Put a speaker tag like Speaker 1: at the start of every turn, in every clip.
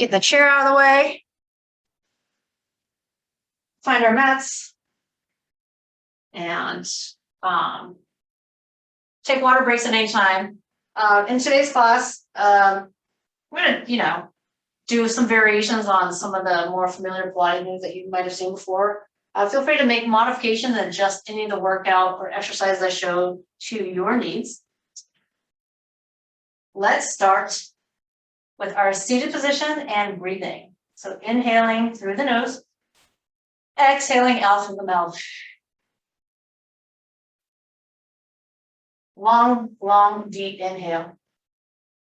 Speaker 1: Get the chair out of the way. Find our mats. And take water breaks at any time. In today's class, we're gonna, do some variations on some of the more familiar Pilates moves that you might have seen before. Feel free to make modifications and adjust any of the workout or exercises I showed to your needs. Let's start with our seated position and breathing. So inhaling through the nose, exhaling out through the mouth. Long, long, deep inhale.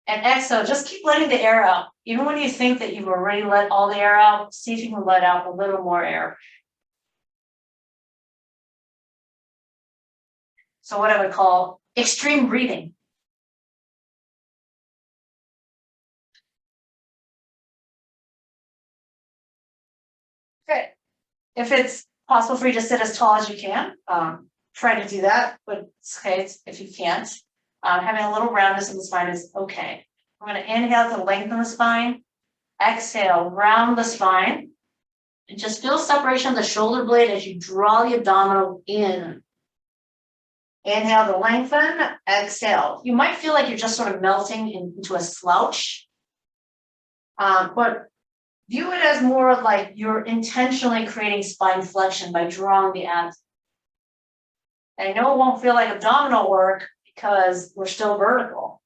Speaker 1: And exhale, just keep letting the air out. Even when you think that you've already let all the air out, see if you can let out a little more air. So what I would call extreme breathing. Okay. If it's possible for you to sit as tall as you can, try to do that, but it's okay if you can't. Having a little roundness in the spine is okay. I'm going to inhale to lengthen the spine. Exhale, round the spine. And just feel separation of the shoulder blade as you draw the abdominal in. Inhale to lengthen. Exhale. You might feel like you're just sort of melting into a slouch. But view it as more of like you're intentionally creating spine flexion by drawing the abs. I know it won't feel like abdominal work because we're still vertical.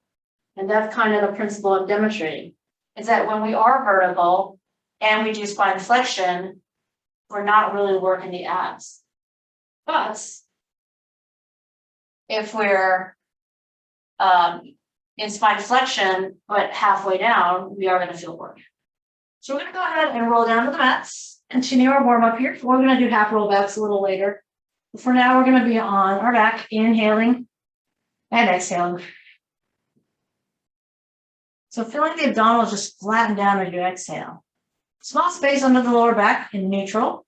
Speaker 1: And that's kind of the principle I'm demonstrating. Is that when we are vertical and we do spine flexion, we're not really working the abs. But if we're in spine flexion, but halfway down, we are going to feel work. So we're going to go ahead and roll down to the mats. Continue our warm up here. We're going to do half roll backs a little later. But for now, we're going to be on our back, inhaling and exhaling. So feeling the abdominals just flatten down as you exhale. Small space under the lower back in neutral.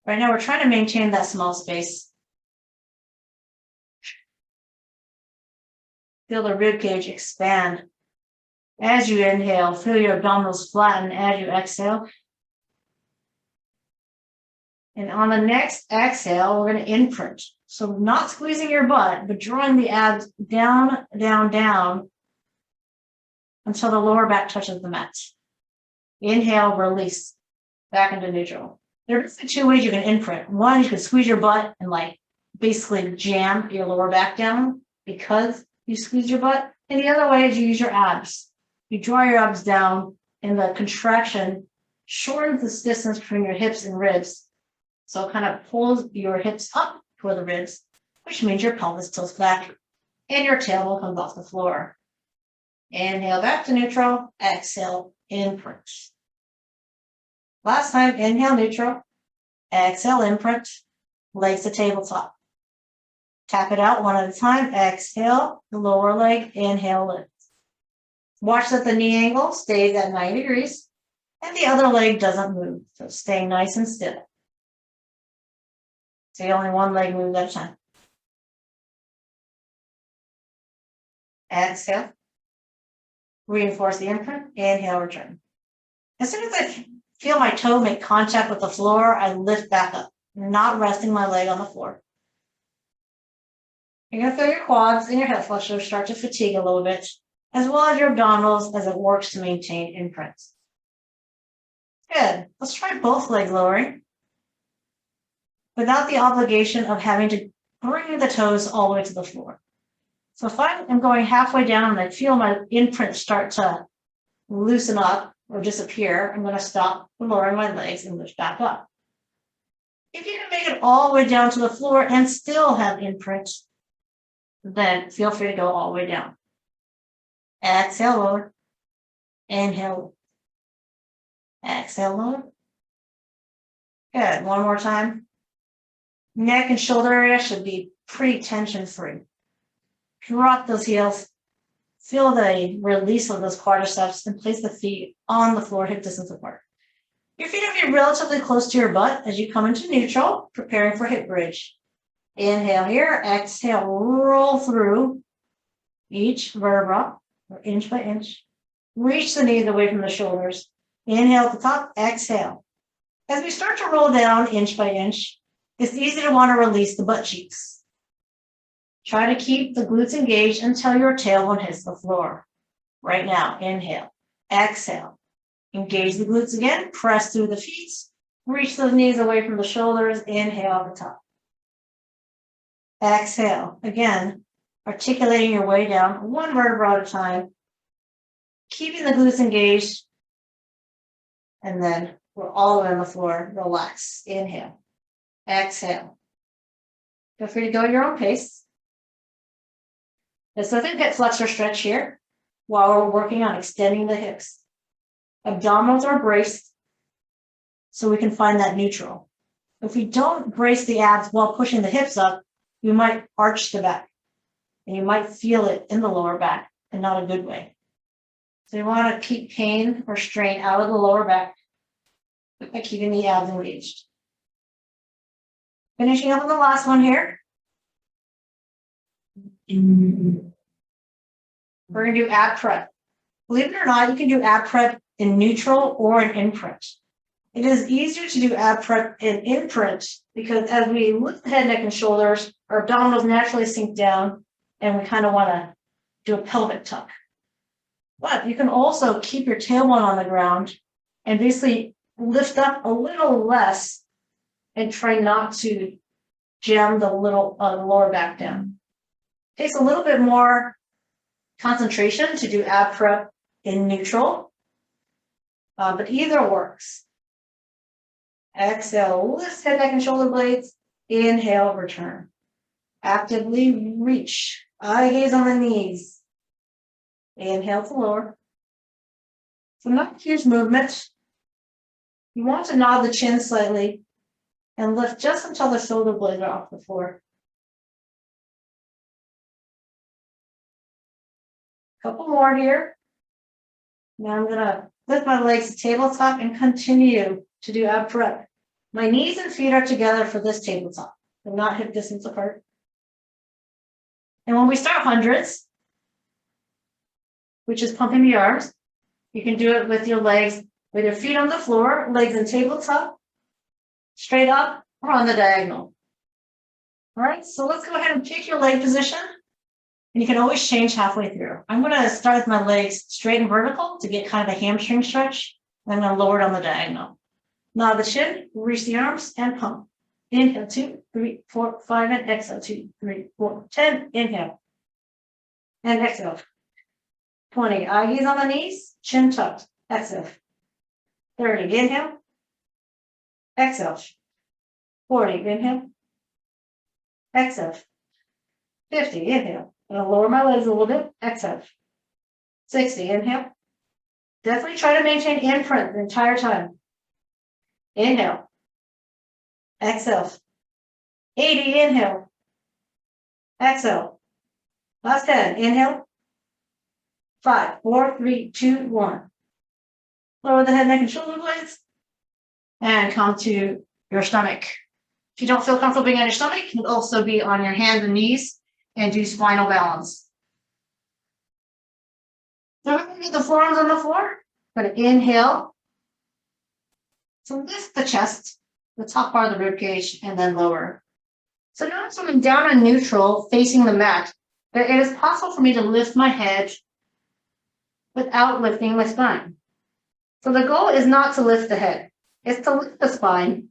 Speaker 1: Right now, we're trying to maintain that small space. Feel the rib cage expand. As you inhale, feel your abdominals flatten as you exhale. And on the next exhale, we're going to imprint. So not squeezing your butt, but drawing the abs down, down, down until the lower back touches the mat. Inhale, release, back into neutral. There are two ways you can imprint. One, you can squeeze your butt and basically jam your lower back down because you squeeze your butt. And the other way is you use your abs. You draw your abs down and the contraction shortens this distance between your hips and ribs. So it kind of pulls your hips up toward the ribs, which means your pelvis tilts back and your tailbone comes off the floor. Inhale back to neutral, exhale, imprint. Last time, inhale neutral, exhale imprint, legs to tabletop. Tap it out one at a time, exhale, the lower leg, inhale, lift. Watch that the knee angle stays at 90 degrees and the other leg doesn't move, so stay nice and still. So only one leg moves at a time. Exhale. Reinforce the imprint. Inhale, return. As soon as I feel my toe make contact with the floor, I lift back up, not resting my leg on the floor. You're going to feel your quads and your hip flexors start to fatigue a little bit, as well as your abdominals as it works to maintain imprints. Good. Let's try both leg lowering without the obligation of having to bring the toes all the way to the floor. So if I am going halfway down and I feel my imprint start to loosen up or disappear, I'm going to stop lowering my legs and lift back up. If you can make it all the way down to the floor and still have imprint, then feel free to go all the way down. Exhale, lower. Inhale. Exhale, lower. Good. One more time. Neck and shoulder area should be pretty tension-free. Drop those heels. Feel the release of those quadriceps and place the feet on the floor, hip distance apart. Your feet will be relatively close to your butt as you come into neutral, preparing for hip bridge. Inhale here, exhale, roll through each vertebra, or inch by inch. Reach the knees away from the shoulders. Inhale at the top, exhale. As we start to roll down inch by inch, it's easy to want to release the butt cheeks. Try to keep the glutes engaged until your tailbone hits the floor. Right now, inhale, exhale. Engage the glutes again, press through the feet, reach those knees away from the shoulders, inhale at the top. Exhale, again, articulating your way down, one vertebra at a time, keeping the glutes engaged, and then we're all the way on the floor, relax, inhale, exhale. Feel free to go at your own pace. Let's look at hip flexor stretch here while we're working on extending the hips. Abdominals are braced so we can find that neutral. If we don't brace the abs while pushing the hips up, you might arch the back and you might feel it in the lower back and not a good way. So you want to keep pain or strain out of the lower back by keeping the abs engaged. Finishing up with the last one here. We're going to do ab prep. Believe it or not, you can do ab prep in neutral or in imprint. It is easier to do ab prep in imprint because as we lift the head, neck, and shoulders, our abdominals naturally sink down and we kind of want to do a pelvic tuck. But you can also keep your tailbone on the ground and basically lift up a little less and try not to jam the lower back down. It takes a little bit more concentration to do ab prep in neutral, but either works. Exhale, lift head, neck, and shoulder blades. Inhale, return. Actively reach. Eye gaze on the knees. Inhale to lower. So not huge movement. You want to nod the chin slightly and lift just until the shoulder blades are off the floor. Couple more here. Now I'm going to lift my legs to tabletop and continue to do ab prep. My knees and feet are together for this tabletop. They're not hip distance apart. And when we start hundreds, which is pumping the arms, you can do it with your legs, with your feet on the floor, legs in tabletop, straight up, or on the diagonal. All right, so let's go ahead and pick your leg position. And you can always change halfway through. I'm going to start with my legs straight and vertical to get kind of a hamstring stretch. I'm going to lower it on the diagonal. Nod the chin, reach the arms, and pump. Inhale, 2, 3, 4, 5, and exhale, 2, 3, 4, 10. Inhale. And exhale. 20. Eye gaze on the knees, chin tucked. Exhale. 30. Inhale. Exhale. 40. Inhale. Exhale. 50. Inhale. I'm going to lower my legs a little bit. Exhale. 60. Inhale. Definitely try to maintain imprint the entire time. Inhale. Exhale. 80. Inhale. Exhale. Last 10. Inhale. 5, 4, 3, 2, 1. Lower the head, neck, and shoulder blades. And come to your stomach. If you don't feel comfortable being on your stomach, you can also be on your hands and knees and do spinal balance. So we're going to get the forearms on the floor. We're going to inhale. So lift the chest, the top part of the rib cage, and then lower. So notice when I'm down in neutral, facing the mat, that it is possible for me to lift my head without lifting my spine. So the goal is not to lift the head. It's to lift the spine.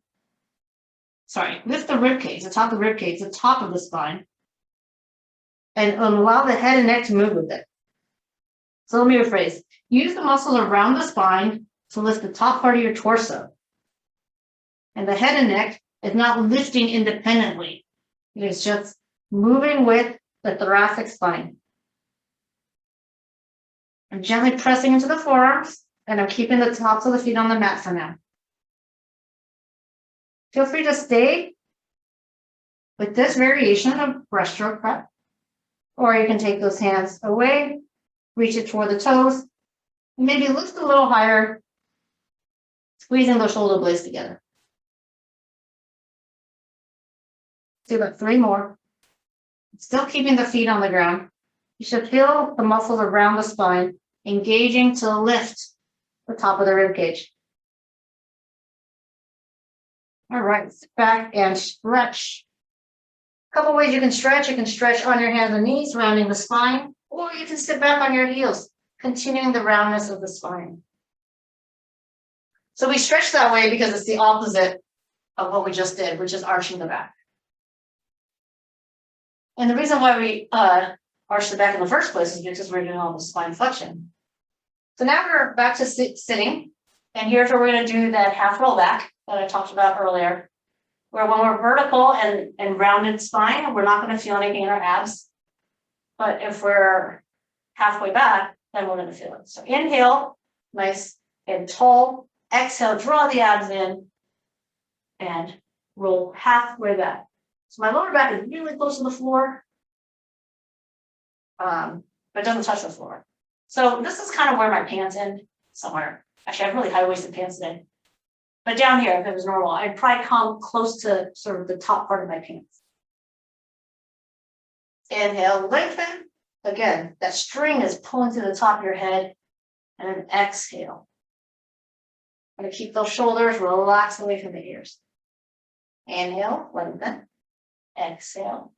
Speaker 1: Lift the rib cage, the top of the rib cage, the top of the spine. And allow the head and neck to move with it. So let me rephrase. Use the muscles around the spine to lift the top part of your torso. And the head and neck is not lifting independently. It is just moving with the thoracic spine. I'm gently pressing into the forearms, and I'm keeping the tops of the feet on the mat for now. Feel free to stay with this variation of breaststroke prep, or you can take those hands away, reach it toward the toes, and maybe lift a little higher, squeezing those shoulder blades together. Do about 3 more. Still keeping the feet on the ground. You should feel the muscles around the spine engaging to lift the top of the rib cage. All right, sit back and stretch. A couple ways you can stretch. You can stretch on your hands and knees, rounding the spine, or you can sit back on your heels, continuing the roundness of the spine. So we stretch that way because it's the opposite of what we just did, which is arching the back. And the reason why we arch the back in the first place is because we're doing all the spine flexion. So now we're back to sitting, and here's where we're going to do that half roll back that I talked about earlier, where when we're vertical and rounded spine, we're not going to feel anything in our abs. But if we're halfway back, then we're going to feel it. So inhale, nice and tall. Exhale, draw the abs in and roll halfway back. So my lower back is really close to the floor, but it doesn't touch the floor. So this is kind of where my pants end somewhere. Actually, I have really high-waisted pants today. But down here, if it was normal, I'd probably come close to sort of the top part of my pants. Inhale, lengthen. Again, that string is pulling to the top of your head. And then exhale. I'm going to keep those shoulders relaxed away from the ears. Inhale, lengthen. Exhale.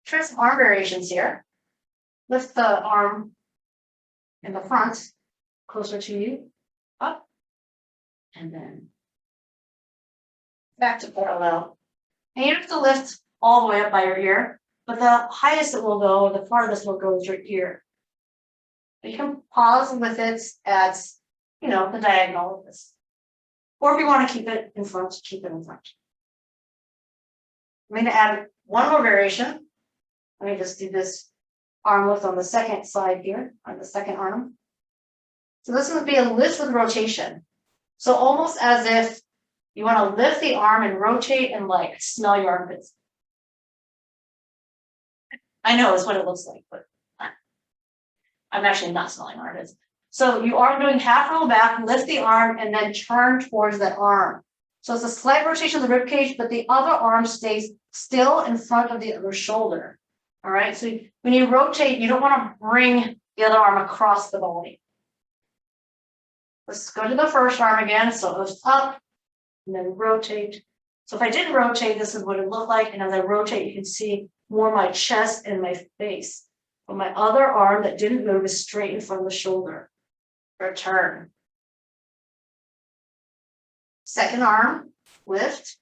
Speaker 1: Try some arm variations here. Lift the arm in the front, closer to you, up, and then back to parallel. And you don't have to lift all the way up by your ear, but the highest it will go, the farthest it will go is your ear. But you can pause with it at, the diagonal of this. Or if you want to keep it in front, keep it in front. I'm going to add one more variation. Let me just do this arm lift on the second side here, on the second arm. So this would be a lift with rotation. So almost as if you want to lift the arm and rotate and like smell your armpits. I know it's what it looks like, but I'm actually not smelling armpits. So you are doing half roll back, lift the arm, and then turn towards that arm. So it's a slight rotation of the rib cage, but the other arm stays still in front of the other shoulder. All right. So when you rotate, you don't want to bring the other arm across the body. Let's go to the first arm again. So it goes up and then rotate. So if I didn't rotate, this is what it looked like. And as I rotate, you can see more my chest and my face. But my other arm that didn't move is straight in front of the shoulder. Return. Second arm, lift,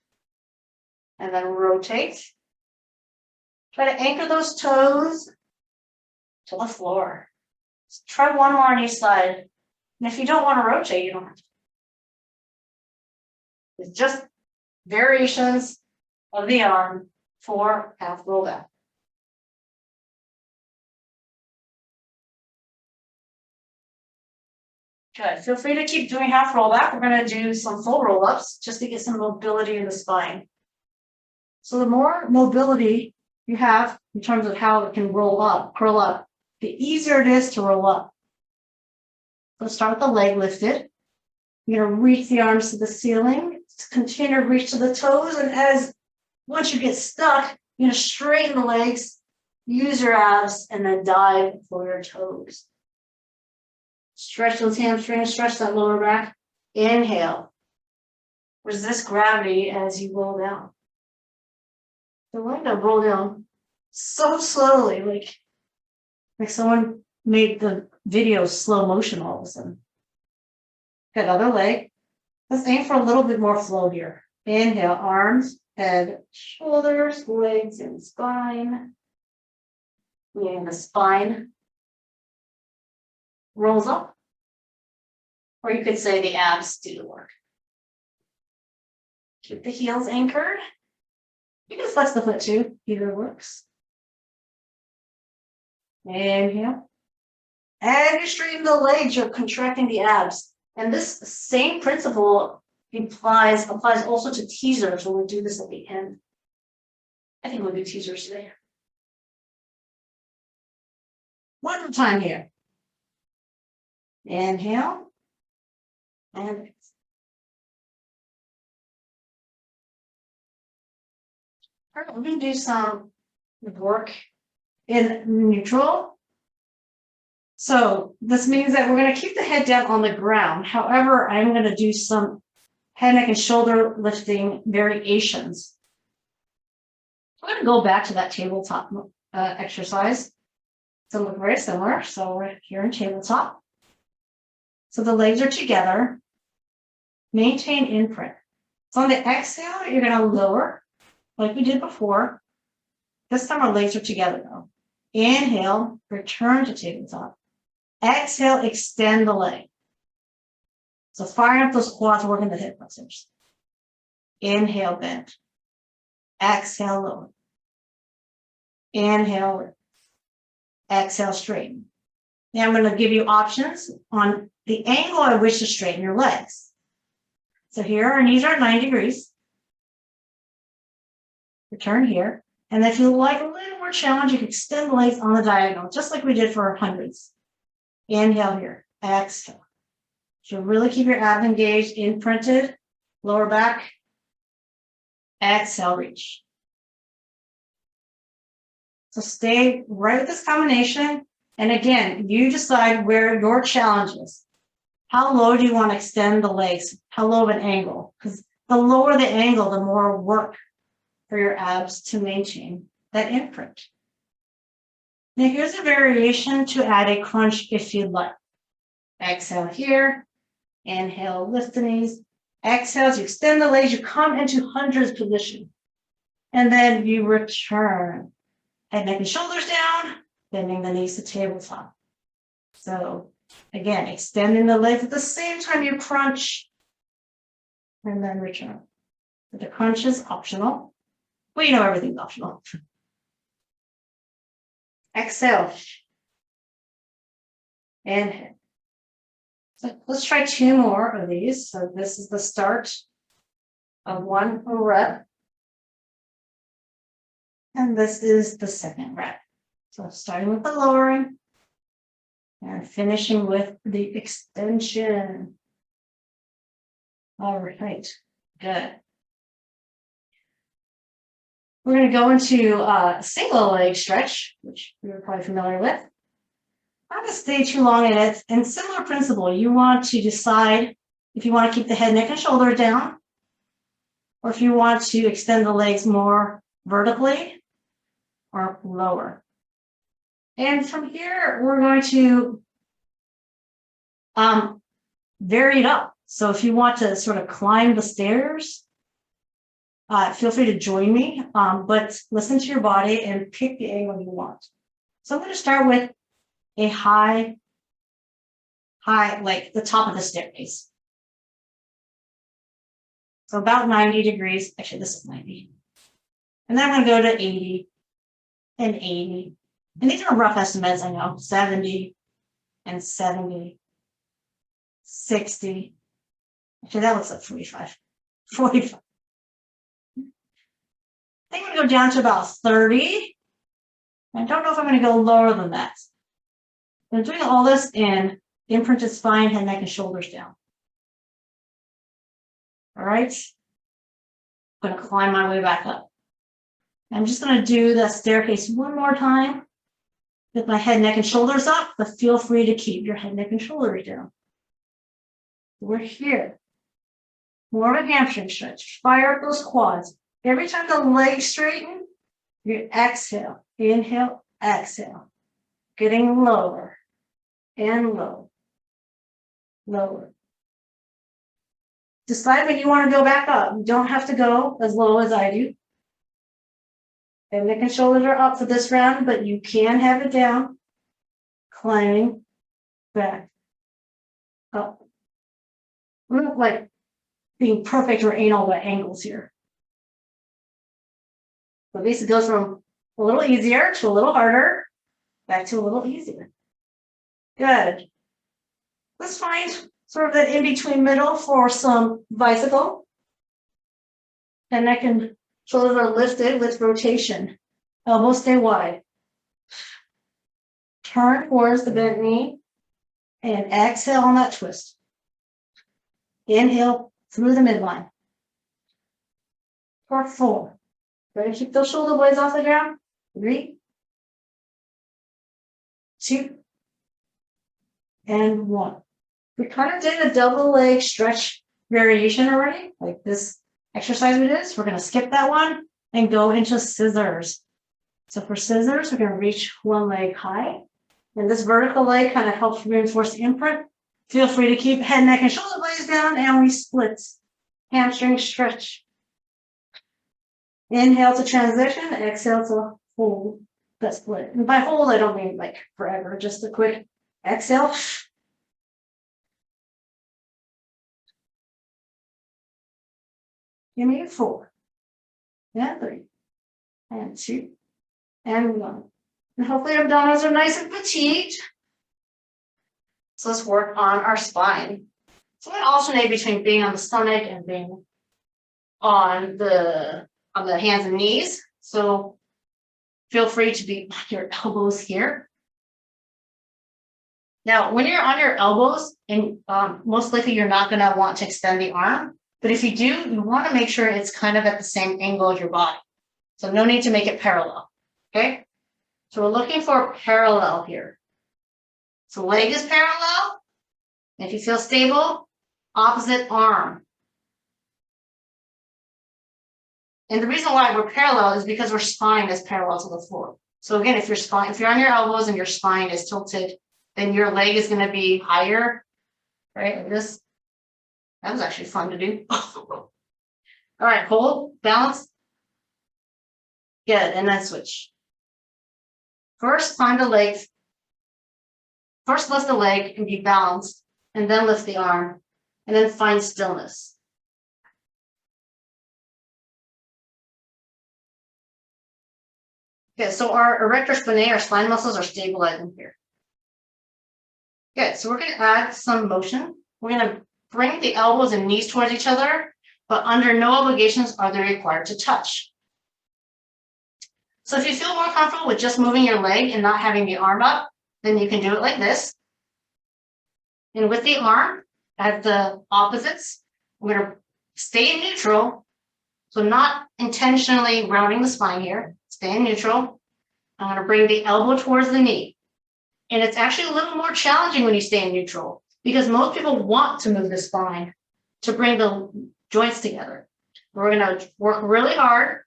Speaker 1: and then rotate. Try to anchor those toes to the floor. Try one more on each side. And if you don't want to rotate, you don't have to. It's just variations of the arm for half roll back. Good. Feel free to keep doing half roll back. We're going to do some full roll ups just to get some mobility in the spine. So the more mobility you have in terms of how it can roll up, curl up, the easier it is to roll up. So start with the leg lifted. You're going to reach the arms to the ceiling, continue to reach to the toes, and once you get stuck, you're going to straighten the legs, use your abs, and then dive for your toes. Stretch those hamstrings, stretch that lower back. Inhale. Resist gravity as you roll down. So we're going to roll down so slowly, like someone made the video slow motion all of a sudden. Good, other leg. Let's aim for a little bit more flow here. Inhale, arms, head, shoulders, legs, and spine. And the spine rolls up. Or you could say the abs do the work. Keep the heels anchored. You can flex the foot too, either works. Inhale. And you straighten the legs, you're contracting the abs. And this same principle applies also to teasers when we do this at the end. I think we'll do teasers today. One more time here. Inhale. And all right, we're going to do some work in neutral. So this means that we're going to keep the head down on the ground. However, I'm going to do some head, neck, and shoulder lifting variations. I'm going to go back to that tabletop exercise. To look very similar. So we're here in tabletop. So the legs are together. Maintain imprint. So on the exhale, you're going to lower like we did before. This time our legs are together though. Inhale, return to tabletop. Exhale, extend the leg. So firing up those quads, working the hip flexors. Inhale, bend. Exhale, lower. Inhale, exhale, straighten. Now I'm going to give you options on the angle at which to straighten your legs. So here our knees are at 90 degrees. Return here. And if you like a little more challenge, you can extend the legs on the diagonal, just like we did for hundreds. Inhale here. Exhale. So really keep your abs engaged, imprinted, lower back. Exhale, reach. So stay right with this combination. And again, you decide where your challenge is. How low do you want to extend the legs? How low of an angle? Because the lower the angle, the more work for your abs to maintain that imprint. Now here's a variation to add a crunch if you'd like. Exhale here. Inhale, lift the knees. Exhale, as you extend the legs, you come into hundreds position. And then you return. Head, neck, and shoulders down, bending the knees to tabletop. So again, extending the legs at the same time you crunch and then return. But the crunch is optional. Well, you know everything's optional. Exhale. Inhale. So let's try 2 more of these. So this is the start of 1 rep. And this is the 2nd rep. So starting with the lowering and finishing with the extension. All right, good. We're going to go into a single leg stretch, which you're probably familiar with. Not going to stay too long in it. And similar principle, you want to decide if you want to keep the head, neck, and shoulders down, or if you want to extend the legs more vertically or lower. And from here, we're going to vary it up. So if you want to sort of climb the stairs, feel free to join me, but listen to your body and pick the angle you want. So I'm going to start with a high, like the top of the staircase. So about 90 degrees. Actually, this is 90. And then I'm going to go to 80 and 80. And these are rough estimates, I know. 70 and 70, 60. Actually, that looks like 45. 45. I think I'm going to go down to about 30. I don't know if I'm going to go lower than that. I'm doing all this in imprinted spine, head, neck, and shoulders down. All right. I'm going to climb my way back up. I'm just going to do the staircase 1 more time with my head, neck, and shoulders up, but feel free to keep your head, neck, and shoulders down. We're here. More of a hamstring stretch. Fire up those quads. Every time the legs straighten, you exhale. Inhale, exhale. Getting lower and low. Lower. Decide when you want to go back up. You don't have to go as low as I do. And neck and shoulders are up for this round, but you can have it down. Climbing back up. We don't like being perfect or anal at angles here. So basically goes from a little easier to a little harder, back to a little easier. Good. Let's find sort of that in-between middle for some bicycle. And neck and shoulders are lifted with rotation. Elbows stay wide. Turn towards the bent knee and exhale on that twist. Inhale through the midline. For 4. Ready to keep those shoulder blades off the ground? 3, 2, and 1. We kind of did a double leg stretch variation already, like this exercise we did. So we're going to skip that one and go into scissors. So for scissors, we're going to reach one leg high. And this vertical leg kind of helps reinforce the imprint. Feel free to keep head, neck, and shoulder blades down, and we split. Hamstring stretch. Inhale to transition, exhale to hold that split. And by hold, I don't mean like forever, just a quick exhale. Give me 4, and 3, and 2, and 1. And hopefully your abdominals are nice and fatigued. So let's work on our spine. So I'm going to alternate between being on the stomach and being on the hands and knees. So feel free to be on your elbows here. Now, when you're on your elbows, and most likely you're not going to want to extend the arm, but if you do, you want to make sure it's kind of at the same angle of your body. So no need to make it parallel, okay? So we're looking for parallel here. So leg is parallel. And if you feel stable, opposite arm. And the reason why we're parallel is because our spine is parallel to the floor. So again, if you're on your elbows and your spine is tilted, then your leg is going to be higher, right? Like this. That was actually fun to do. All right, hold, balance. Good, and then switch. First, find the legs. First, lift the leg and be balanced, and then lift the arm, and then find stillness. Okay, so our erector spinae, our spine muscles are stabilizing here. Good, so we're going to add some motion. We're going to bring the elbows and knees towards each other, but under no obligations are they required to touch. So if you feel more comfortable with just moving your leg and not having the arm up, then you can do it like this. And with the arm at the opposites, we're going to stay in neutral. So not intentionally rounding the spine here. Stay in neutral. I'm going to bring the elbow towards the knee. And it's actually a little more challenging when you stay in neutral because most people want to move the spine to bring the joints together. We're going to work really hard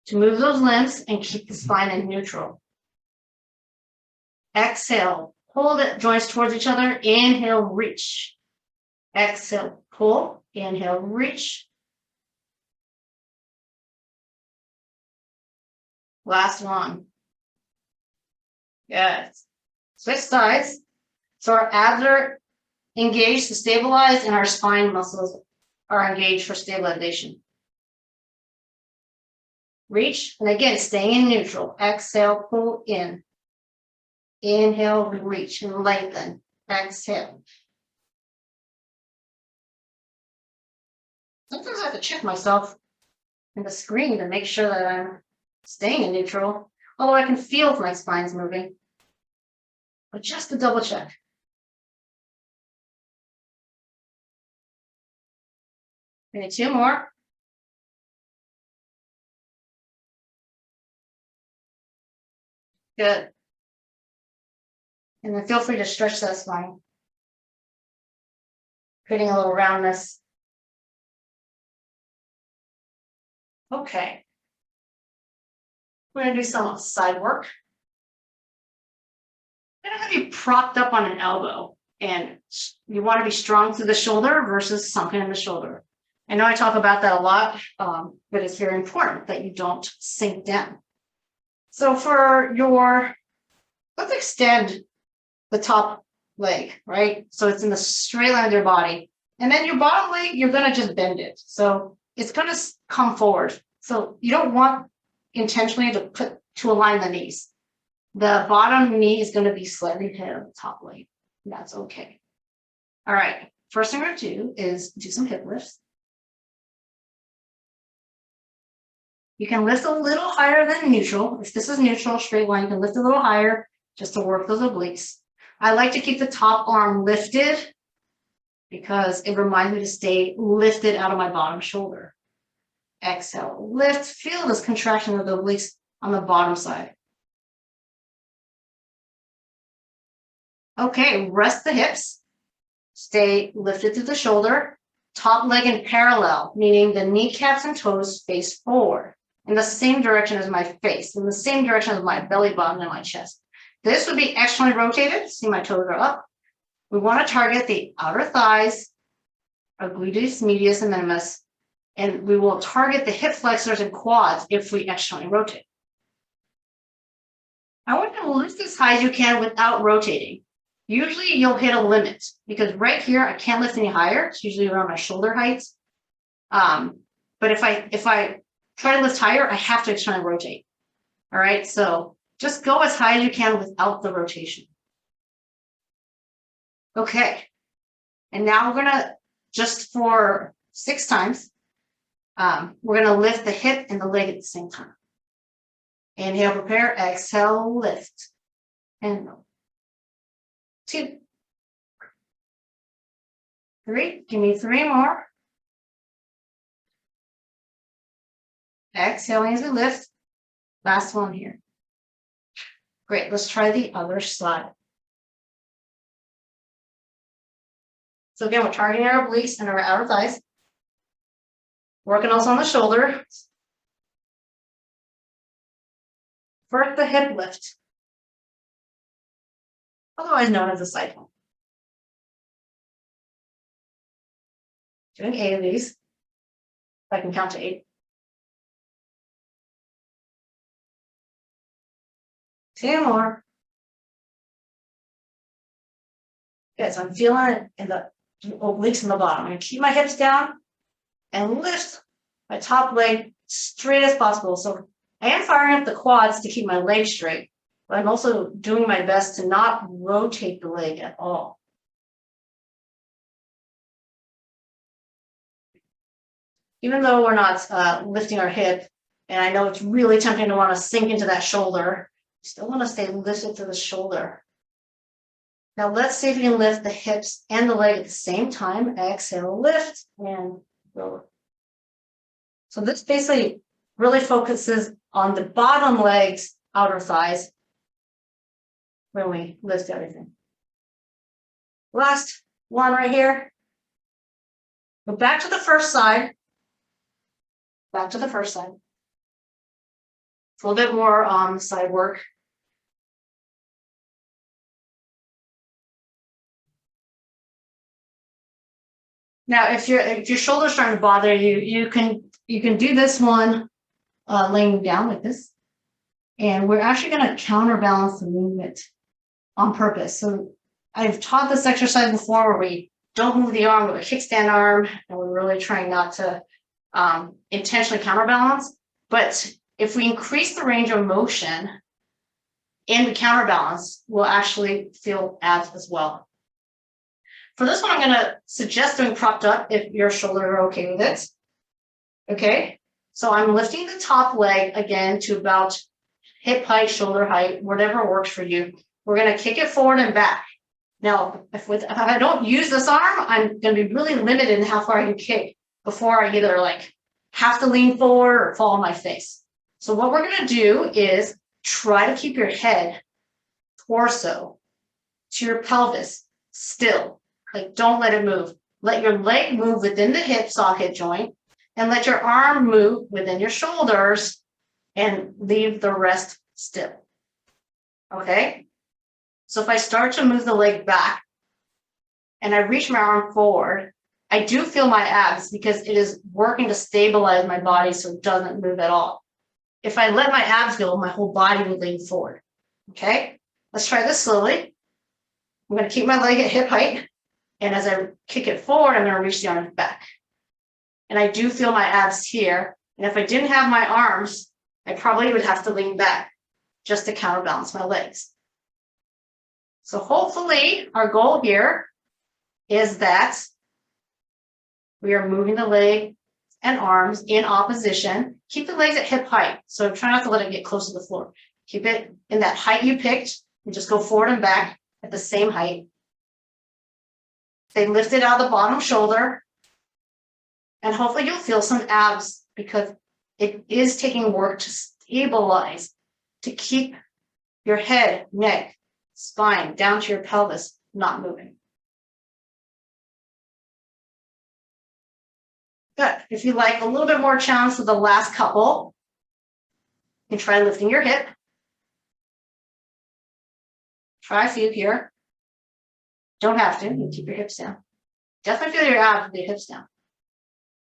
Speaker 1: to move those limbs and keep the spine in neutral. Exhale, pull the joints towards each other. Inhale, reach. Exhale, pull. Inhale, reach. Last one. Yes. Switch sides. So our abs are engaged to stabilize and our spine muscles are engaged for stabilization. Reach, and again, staying in neutral. Exhale, pull in. Inhale, reach and lengthen. Exhale. Sometimes I have to check myself in the screen to make sure that I'm staying in neutral, although I can feel if my spine's moving. But just to double check. Maybe 2 more. Good. And then feel free to stretch that spine, creating a little roundness. Okay. We're going to do some side work. I'm going to have you propped up on an elbow, and you want to be strong through the shoulder versus sunken in the shoulder. I know I talk about that a lot, but it's very important that you don't sink down. So for let's extend the top leg, right? So it's in the straight line of your body. And then your bottom leg, you're going to just bend it. So it's going to come forward. So you don't want intentionally to align the knees. The bottom knee is going to be slightly ahead of the top leg. That's okay. All right. First thing we're going to do is do some hip lifts. You can lift a little higher than neutral. If this is neutral, straight line, you can lift a little higher just to work those obliques. I like to keep the top arm lifted because it reminds me to stay lifted out of my bottom shoulder. Exhale, lift, feel this contraction of the obliques on the bottom side. Okay, rest the hips. Stay lifted through the shoulder. Top leg in parallel, meaning the kneecaps and toes face forward in the same direction as my face, in the same direction as my belly button and my chest. This would be externally rotated. See, my toes are up. We want to target the outer thighs, our gluteus medius and minimus, and we will target the hip flexors and quads if we externally rotate. I want you to lift as high as you can without rotating. Usually you'll hit a limit because right here I can't lift any higher. It's usually around my shoulder height. But if I try to lift higher, I have to externally rotate. All right, so just go as high as you can without the rotation. Okay, and now we're gonna, just for 6 times, we're gonna lift the hip and the leg at the same time. Inhale, prepare, exhale, lift. And 2, 3, give me 3 more. Exhaling as we lift. Last one here. Great, let's try the other side. So again, we're targeting our obliques and our outer thighs. Working also on the shoulder. First, the hip lift, otherwise known as a side plank. Doing 8 of these. If I can count to 8. 2 more. Okay, so I'm feeling it in the obliques in the bottom. I'm going to keep my hips down and lift my top leg straight as possible. So I am firing up the quads to keep my legs straight, but I'm also doing my best to not rotate the leg at all. Even though we're not lifting our hip, and I know it's really tempting to want to sink into that shoulder, you still want to stay lifted to the shoulder. Now let's see if you can lift the hips and the leg at the same time. Exhale, lift, and lower. So this basically really focuses on the bottom legs, outer thighs, when we lift everything. Last one right here. Go back to the first side. Back to the first side. It's a little bit more side work. Now, if your shoulder's starting to bother you, you can do this one laying down like this, and we're actually going to counterbalance the movement on purpose. So I've taught this exercise before where we don't move the arm with a kickstand arm, and we're really trying not to intentionally counterbalance. But if we increase the range of motion and we counterbalance, we'll actually feel abs as well. For this one, I'm going to suggest doing propped up if your shoulders are okay with it. Okay, so I'm lifting the top leg again to about hip height, shoulder height, whatever works for you. We're going to kick it forward and back. Now, if I don't use this arm, I'm going to be really limited in how far I can kick before I either like have to lean forward or fall on my face. So what we're going to do is try to keep your head, torso to your pelvis still. Like, don't let it move. Let your leg move within the hip socket joint and let your arm move within your shoulders and leave the rest still. Okay? So if I start to move the leg back and I reach my arm forward, I do feel my abs because it is working to stabilize my body so it doesn't move at all. If I let my abs go, my whole body would lean forward. Okay? Let's try this slowly. I'm going to keep my leg at hip height. And as I kick it forward, I'm going to reach the arms back. And I do feel my abs here. And if I didn't have my arms, I probably would have to lean back just to counterbalance my legs. So hopefully our goal here is that we are moving the leg and arms in opposition. Keep the legs at hip height. So try not to let it get close to the floor. Keep it in that height you picked and just go forward and back at the same height. They lift it out of the bottom shoulder, and hopefully you'll feel some abs because it is taking work to stabilize, to keep your head, neck, spine down to your pelvis, not moving. Good. If you like a little bit more challenge for the last couple, you can try lifting your hip. Try a few here. Don't have to. You can keep your hips down. Definitely feel your abs with your hips down.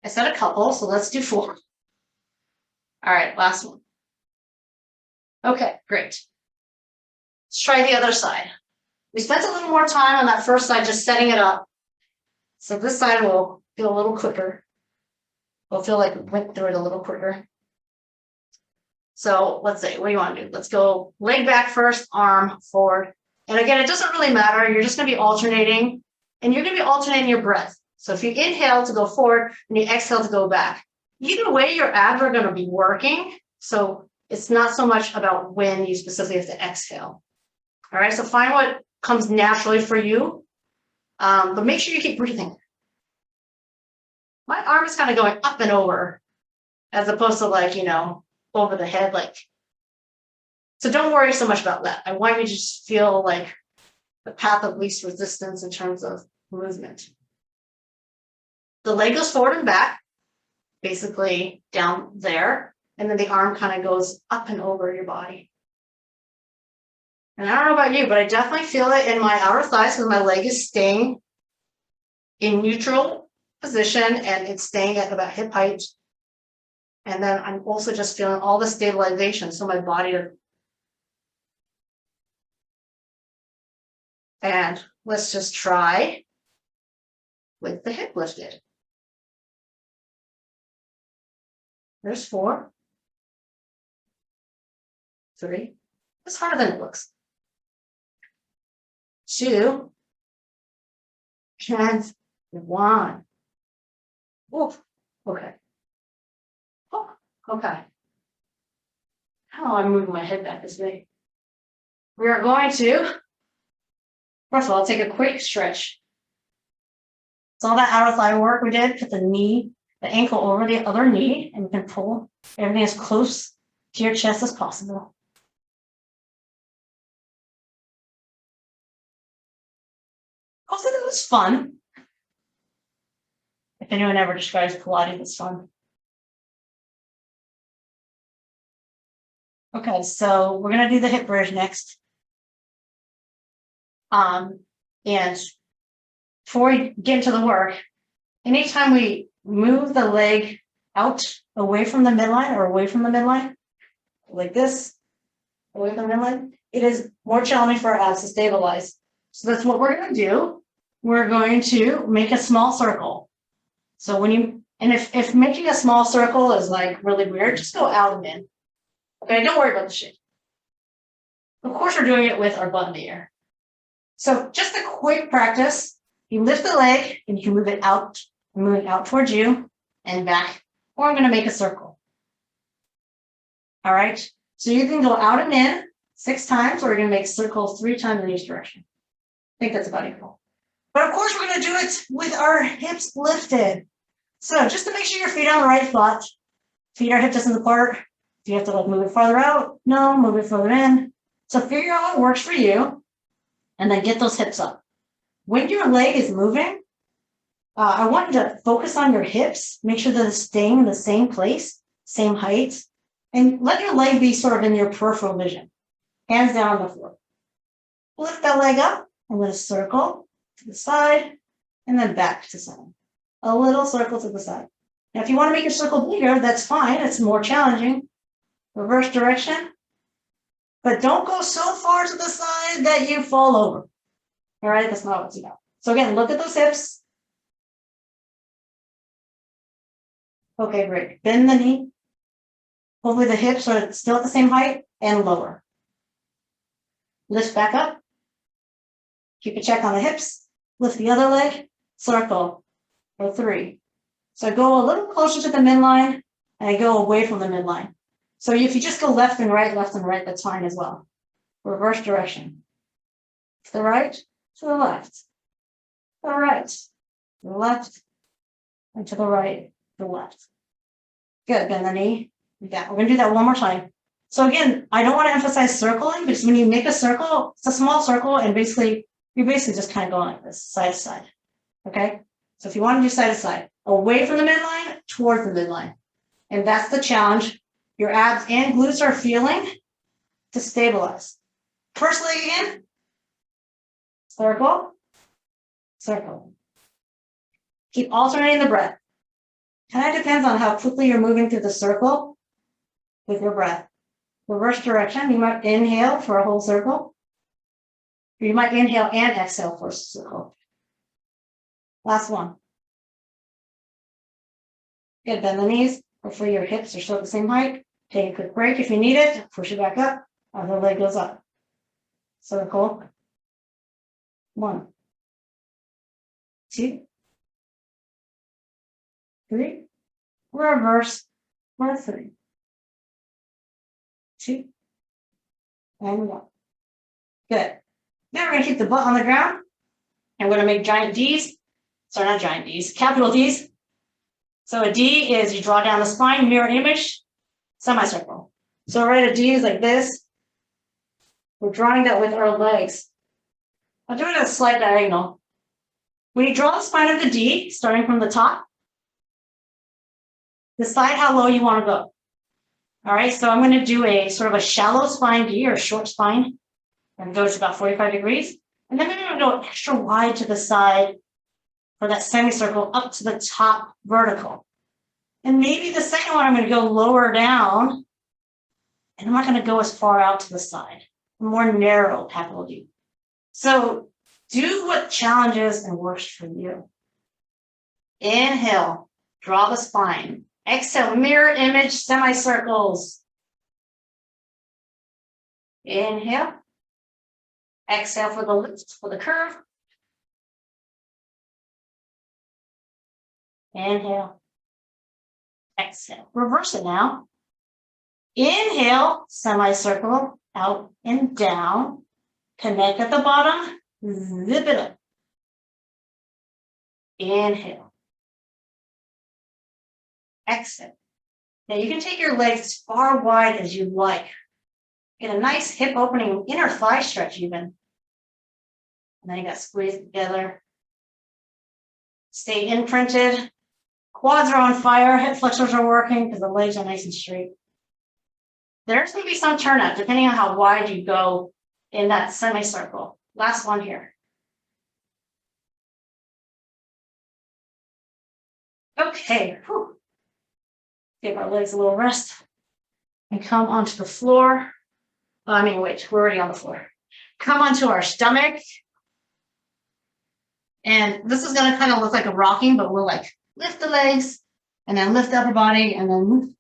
Speaker 1: I said a couple, so let's do 4. All right, last one. Okay, great. Let's try the other side. We spent a little more time on that first side just setting it up. So this side will feel a little quicker. We'll feel like we went through it a little quicker. So let's see, what do you want to do? Let's go leg back first, arm forward. And again, it doesn't really matter. You're just going to be alternating, and you're going to be alternating your breath. So if you inhale to go forward and you exhale to go back, either way, your abs are going to be working. So it's not so much about when you specifically have to exhale. All right, so find what comes naturally for you, but make sure you keep breathing. My arm is kind of going up and over as opposed to like, over the head. So don't worry so much about that. I want you to just feel like the path of least resistance in terms of movement. The leg goes forward and back, basically down there, and then the arm kind of goes up and over your body. And I don't know about you, but I definitely feel it in my outer thighs because my leg is staying in neutral position and it's staying at about hip height. And then I'm also just feeling all the stabilization. So my body. And let's just try with the hip lifted. There's 4. 3. It's harder than it looks. 2. And 1. Oof. Okay. Oh, okay. How am I moving my head back this way? We are going to, first of all, take a quick stretch. So all that outer thigh work we did, put the ankle over the other knee, and you can pull everything as close to your chest as possible. Also, that was fun. If anyone ever describes Pilates as fun. Okay, so we're going to do the hip bridge next. And before we get into the work, anytime we move the leg out away from the midline or away from the midline, like this, away from the midline, it is more challenging for our abs to stabilize. So that's what we're going to do. We're going to make a small circle. So if making a small circle is like really weird, just go out and in. Okay, don't worry about the shape. Of course, we're doing it with our butt in the air. So just a quick practice. You lift the leg and you can move it out, moving out towards you and back. Or I'm going to make a circle. All right. So you can go out and in 6 times, or you're going to make circles 3 times in each direction. I think that's about equal. But of course, we're going to do it with our hips lifted. So just to make sure your feet are on the right spot, feet are hip distance apart. Do you have to move it farther out? No, move it further in. So figure out what works for you, and then get those hips up. When your leg is moving, I want you to focus on your hips. Make sure that it's staying in the same place, same height, and let your leg be sort of in your peripheral vision. Hands down on the floor. Lift that leg up and let it circle to the side and then back to side. A little circle to the side. Now, if you want to make your circle bigger, that's fine. It's more challenging. Reverse direction. But don't go so far to the side that you fall over. All right, that's not what it's about. So again, look at those hips. Okay, great. Bend the knee. Hopefully the hips are still at the same height and lower. Lift back up. Keep a check on the hips. Lift the other leg. Circle for 3. So I go a little closer to the midline and I go away from the midline. So if you just go left and right, that's fine as well. Reverse direction. To the right, to the left. To the right, to the left, and to the right, to the left. Good, bend the knee. We're going to do that one more time. So again, I don't want to emphasize circling because when you make a circle, it's a small circle and you're basically just kind of going like this, side to side. Okay? So if you want to do side to side, away from the midline, towards the midline. And that's the challenge your abs and glutes are feeling to stabilize. First leg again. Circle, circle. Keep alternating the breath. Kind of depends on how quickly you're moving through the circle with your breath. Reverse direction. You might inhale for a whole circle. Or you might inhale and exhale for a circle. Last one. Good. Bend the knees. Hopefully your hips are still at the same height. Take a quick break if you need it. Push it back up. Other leg goes up. Circle. 1, 2, 3. Reverse for 3, 2, and 1. Good. Now we're going to keep the butt on the ground. And we're going to make giant D's. Sorry, not giant D's, capital D's. So a D is you draw down the spine, mirror image, semicircle. So write a D is like this. We're drawing that with our legs. I'll do it at a slight diagonal. When you draw the spine of the D, starting from the top, decide how low you want to go. All right, so I'm going to do a sort of a shallow spine D or short spine. And goes about 45 degrees. And then I'm going to go extra wide to the side for that semicircle up to the top vertical. And maybe the second one, I'm going to go lower down. And I'm not going to go as far out to the side. A more narrow capital D. So do what challenges and works for you. Inhale, draw the spine. Exhale, mirror image semicircles. Inhale. Exhale for the lift, for the curve. Inhale. Exhale. Reverse it now. Inhale, semicircle, out and down. Connect at the bottom, zip it up. Inhale. Exhale. Now you can take your legs as far wide as you like. Get a nice hip opening, inner thigh stretch even. And then you got squeezed together. Stay imprinted. Quads are on fire. Hip flexors are working because the legs are nice and straight. There's going to be some turnout depending on how wide you go in that semicircle. Last one here. Okay. Whew. Give our legs a little rest and come onto the floor. Wait, we're already on the floor. Come onto our stomach. And this is going to kind of look like a rocking, but we'll like lift the legs and then lift the upper body and then move.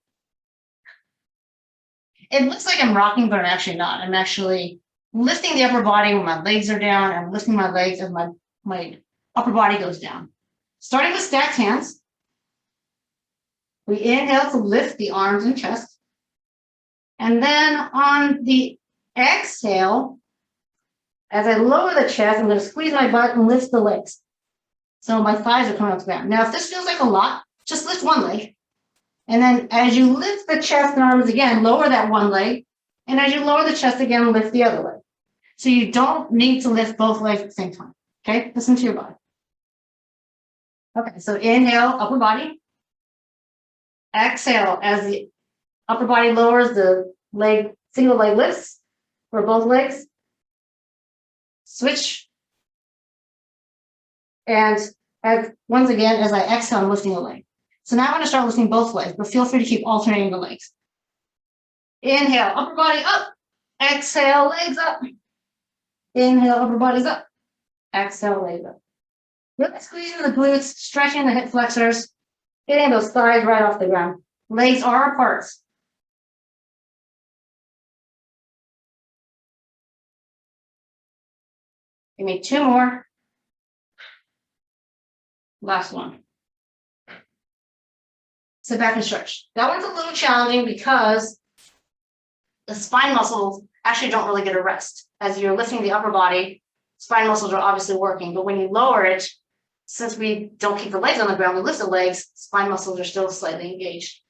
Speaker 1: It looks like I'm rocking, but I'm actually not. I'm actually lifting the upper body when my legs are down. I'm lifting my legs as my upper body goes down. Starting with stacked hands. We inhale to lift the arms and chest. And then on the exhale, as I lower the chest, I'm going to squeeze my butt and lift the legs. So my thighs are coming up to the ground. Now, if this feels like a lot, just lift one leg. And then as you lift the chest and arms again, lower that one leg. And as you lower the chest again, lift the other leg. So you don't need to lift both legs at the same time. Okay? Listen to your body. Okay, so inhale, upper body. Exhale, as the upper body lowers, the leg, single leg lifts for both legs. Switch. And once again, as I exhale, I'm lifting the leg. So now I'm going to start lifting both legs, but feel free to keep alternating the legs. Inhale, upper body up. Exhale, legs up. Inhale, upper body's up. Exhale, legs up. Really squeezing the glutes, stretching the hip flexors, getting those thighs right off the ground. Legs are apart. Give me 2 more. Last one. Sit back and stretch. That one's a little challenging because the spine muscles actually don't really get a rest. As you're lifting the upper body, spine muscles are obviously working, but when you lower it, since we don't keep the legs on the ground, we lift the legs, spine muscles are still slightly engaged.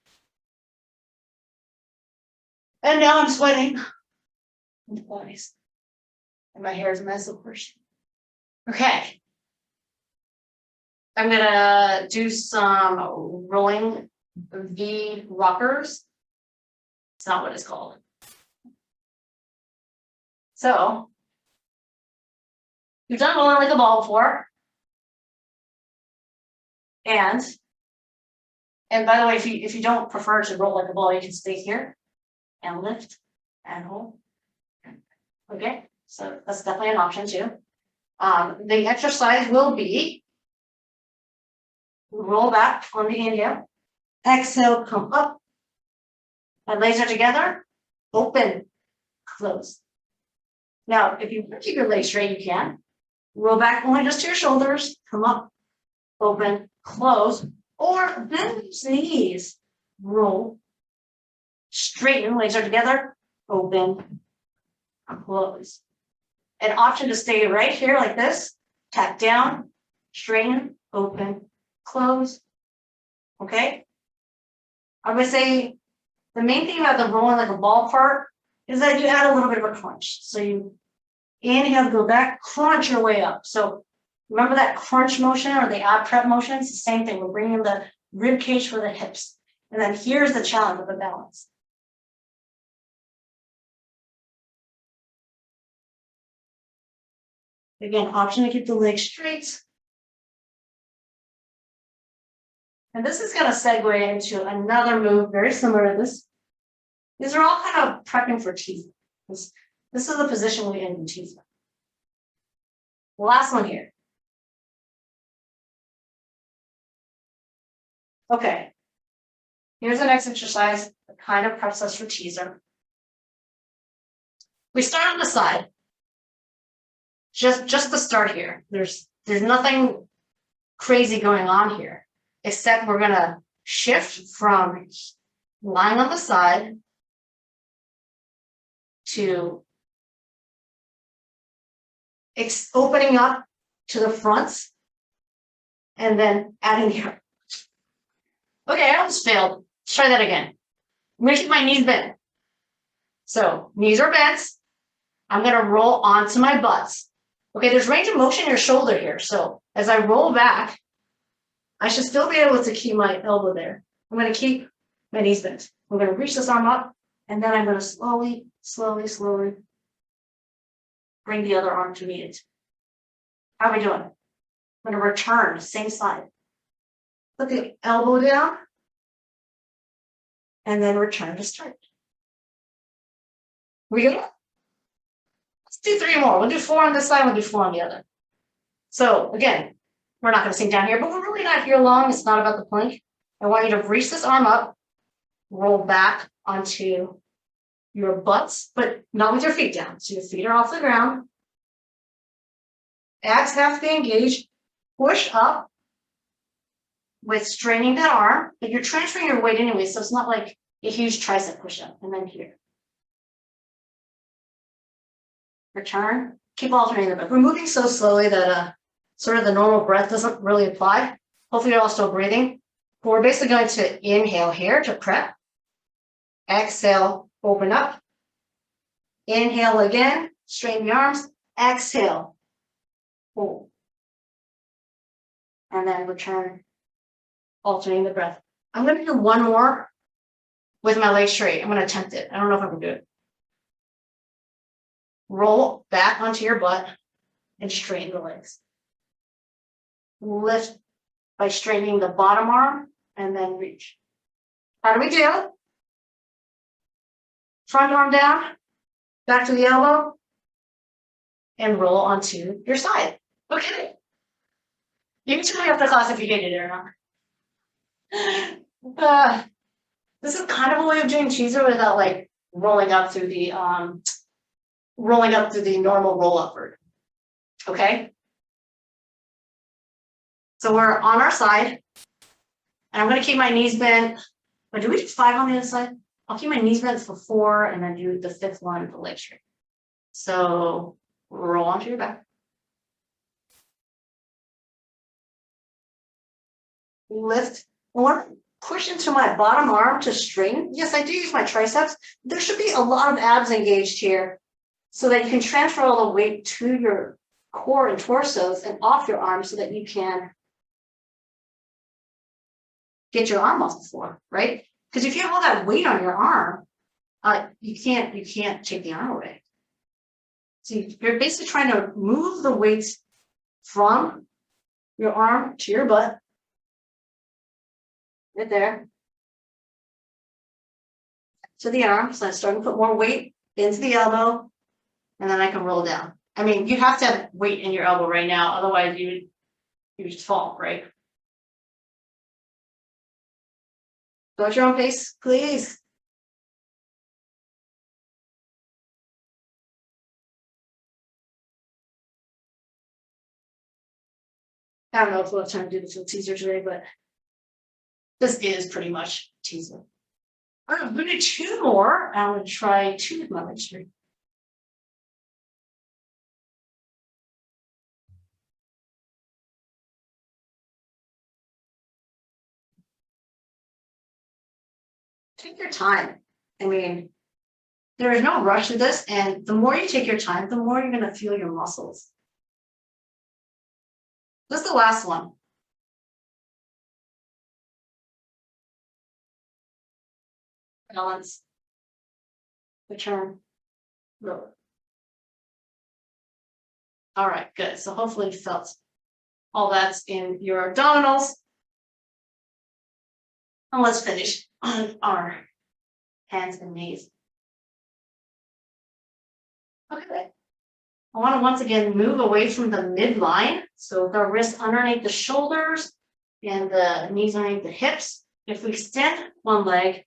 Speaker 1: And now I'm sweating. Nice. And my hair is a mess, of course. Okay. I'm gonna do some rolling V rockers. It's not what it's called. So you've done rolling like a ball before. And by the way, if you don't prefer to roll like a ball, you can stay here and lift and hold. Okay, so that's definitely an option too. The exercise will be roll back on the inhale, exhale, come up, and legs are together, open, close. Now, if you want to keep your legs straight, you can. Roll back only just to your shoulders, come up, open, close, or bend those knees, roll, straighten, legs are together, open, close. An option to stay right here like this, tap down, straighten, open, close. Okay? I would say the main thing about the rolling like a ball part is that you add a little bit of a crunch. So you inhale, go back, crunch your way up. So remember that crunch motion or the ab prep motion? It's the same thing. We're bringing the rib cage for the hips. And then here's the challenge of the balance. Again, option to keep the legs straight. And this is going to segue into another move very similar to this. These are all kind of prepping for teeth. This is the position we end in teeth. The last one here. Okay. Here's the next exercise that kind of preps us for teaser. We start on the side. Just the start here. There's nothing crazy going on here, except we're gonna shift from lying on the side to opening up to the fronts and then adding here. Okay, I almost failed. Let's try that again. I'm gonna keep my knees bent. So knees are bent. I'm gonna roll onto my butts. Okay, there's range of motion in your shoulder here. So as I roll back, I should still be able to keep my elbow there. I'm going to keep my knees bent. I'm going to reach this arm up, and then I'm going to slowly bring the other arm to meet it. How are we doing? I'm going to return, same side. Put the elbow down, and then return to start. We good? Let's do 3 more. We'll do 4 on this side, we'll do 4 on the other. So again, we're not going to sink down here, but we're really not here long. It's not about the plank. I want you to reach this arm up, roll back onto your butts, but not with your feet down. So your feet are off the ground. Abs have to be engaged. Push up with straining that arm, but you're transferring your weight anyway, so it's not like a huge tricep push-up. And then here. Return. Keep alternating the breath. We're moving so slowly that sort of the normal breath doesn't really apply. Hopefully you're all still breathing. But we're basically going to inhale here to prep. Exhale, open up. Inhale again, straighten the arms. Exhale, hold. And then return, alternating the breath. I'm going to do 1 more with my legs straight. I'm going to attempt it. I don't know if I can do it. Roll back onto your butt and straighten the legs. Lift by straightening the bottom arm and then reach. How do we do? Front arm down, back to the elbow, and roll onto your side. Okay. You can tell me after class if you hated it or not. This is kind of a way of doing teaser without like rolling up through the normal roll upward. Okay. So we're on our side, and I'm going to keep my knees bent. But do we do 5 on the other side? I'll keep my knees bent for 4, and then do the 5th one for leg straight. So roll onto your back. Lift. One push into my bottom arm to straighten. Yes, I do use my triceps. There should be a lot of abs engaged here so that you can transfer all the weight to your core and torsos and off your arms so that you can get your arm muscles forward, right? Because if you have all that weight on your arm, you can't take the arm away. So you're basically trying to move the weights from your arm to your butt, right there, to the arm. So I'm starting to put more weight into the elbow, and then I can roll down. I mean, you have to have weight in your elbow right now, otherwise you just fall, right? Go at your own pace, please. I don't know if we'll have time to do the full teaser today, but this is pretty much teaser. All right, I'm going to do 2 more. I'm going to try 2 with my leg straight. Take your time. I mean, there is no rush to this, and the more you take your time, the more you're going to feel your muscles. This is the last one. Balance. Return. Roll. All right, good. So hopefully you felt all that's in your abdominals. And let's finish on our hands and knees. Okay. I want to once again move away from the midline. So the wrists underneath the shoulders and the knees underneath the hips. If we extend one leg,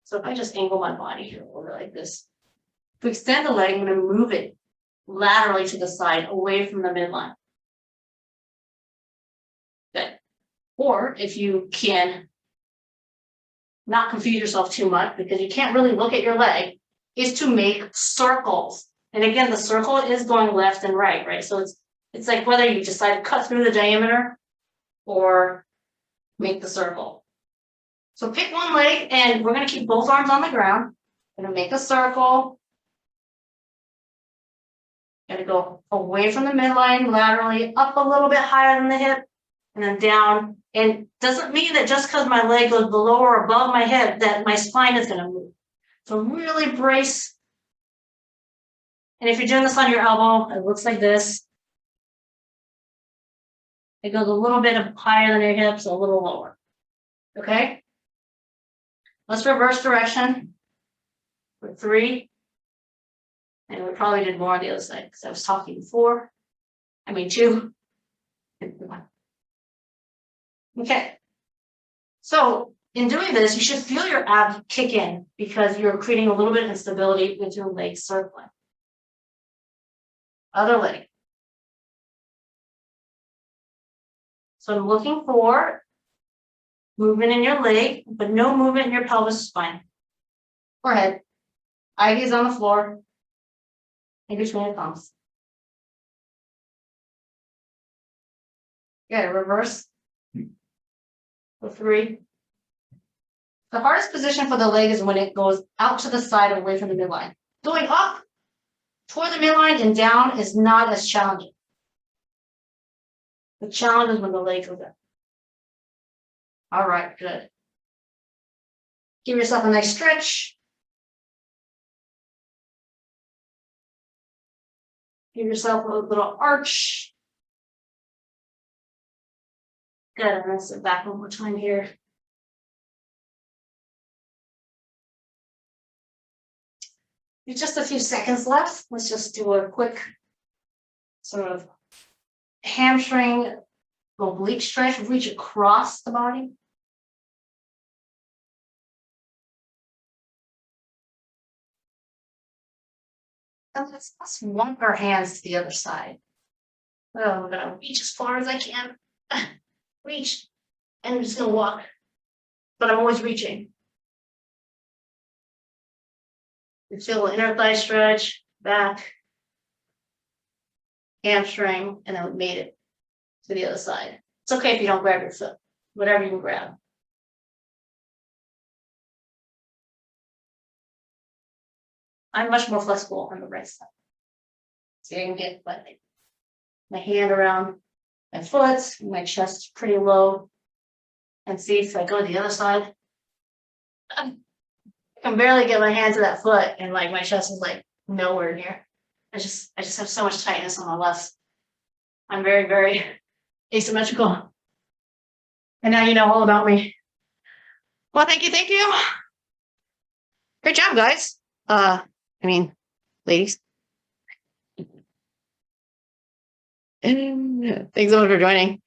Speaker 1: so if I just angle my body here over like this, if we extend the leg, I'm going to move it laterally to the side away from the midline. Good. Or if you can not confuse yourself too much, because you can't really look at your leg, is to make circles. And again, the circle is going left and right, right? So it's like whether you decide to cut through the diameter or make the circle. So pick one leg, and we're going to keep both arms on the ground. Going to make a circle. Going to go away from the midline, laterally, up a little bit higher than the hip, and then down. And doesn't mean that just because my leg goes below or above my hip that my spine is going to move. So really brace. And if you're doing this on your elbow, it looks like this. It goes a little bit higher than your hips, a little lower. Okay? Let's reverse direction for 3. And we probably did more on the other side because I was talking 4. I mean 2. Okay. So in doing this, you should feel your abs kick in because you're creating a little bit of instability with your legs circling. Other leg. So I'm looking for movement in your leg, but no movement in your pelvis or spine. Forehead. Eye gaze on the floor. In between the thumbs. Good. Reverse. For 3. The hardest position for the leg is when it goes out to the side away from the midline. Going up toward the midline and down is not as challenging. The challenge is when the leg goes up. All right, good. Give yourself a nice stretch. Give yourself a little arch. Good. I'm going to sit back one more time here. Just a few seconds left. Let's just do a quick sort of hamstring oblique stretch. Reach across the body. And let's walk our hands to the other side. Oh, I'm going to reach as far as I can. Reach. And I'm just going to walk. But I'm always reaching. You feel the inner thigh stretch, back, hamstring, and then we made it to the other side. It's okay if you don't grab your foot, whatever you can grab. I'm much more flexible on the right side. So you can get my hand around my foot, my chest pretty low. And see if I go to the other side. I can barely get my hand to that foot, and like my chest is like nowhere near. I just have so much tightness on my left. I'm very, very asymmetrical. And now you know all about me. Well, thank you, thank you. Great job, guys. Ladies. And thanks so much for joining.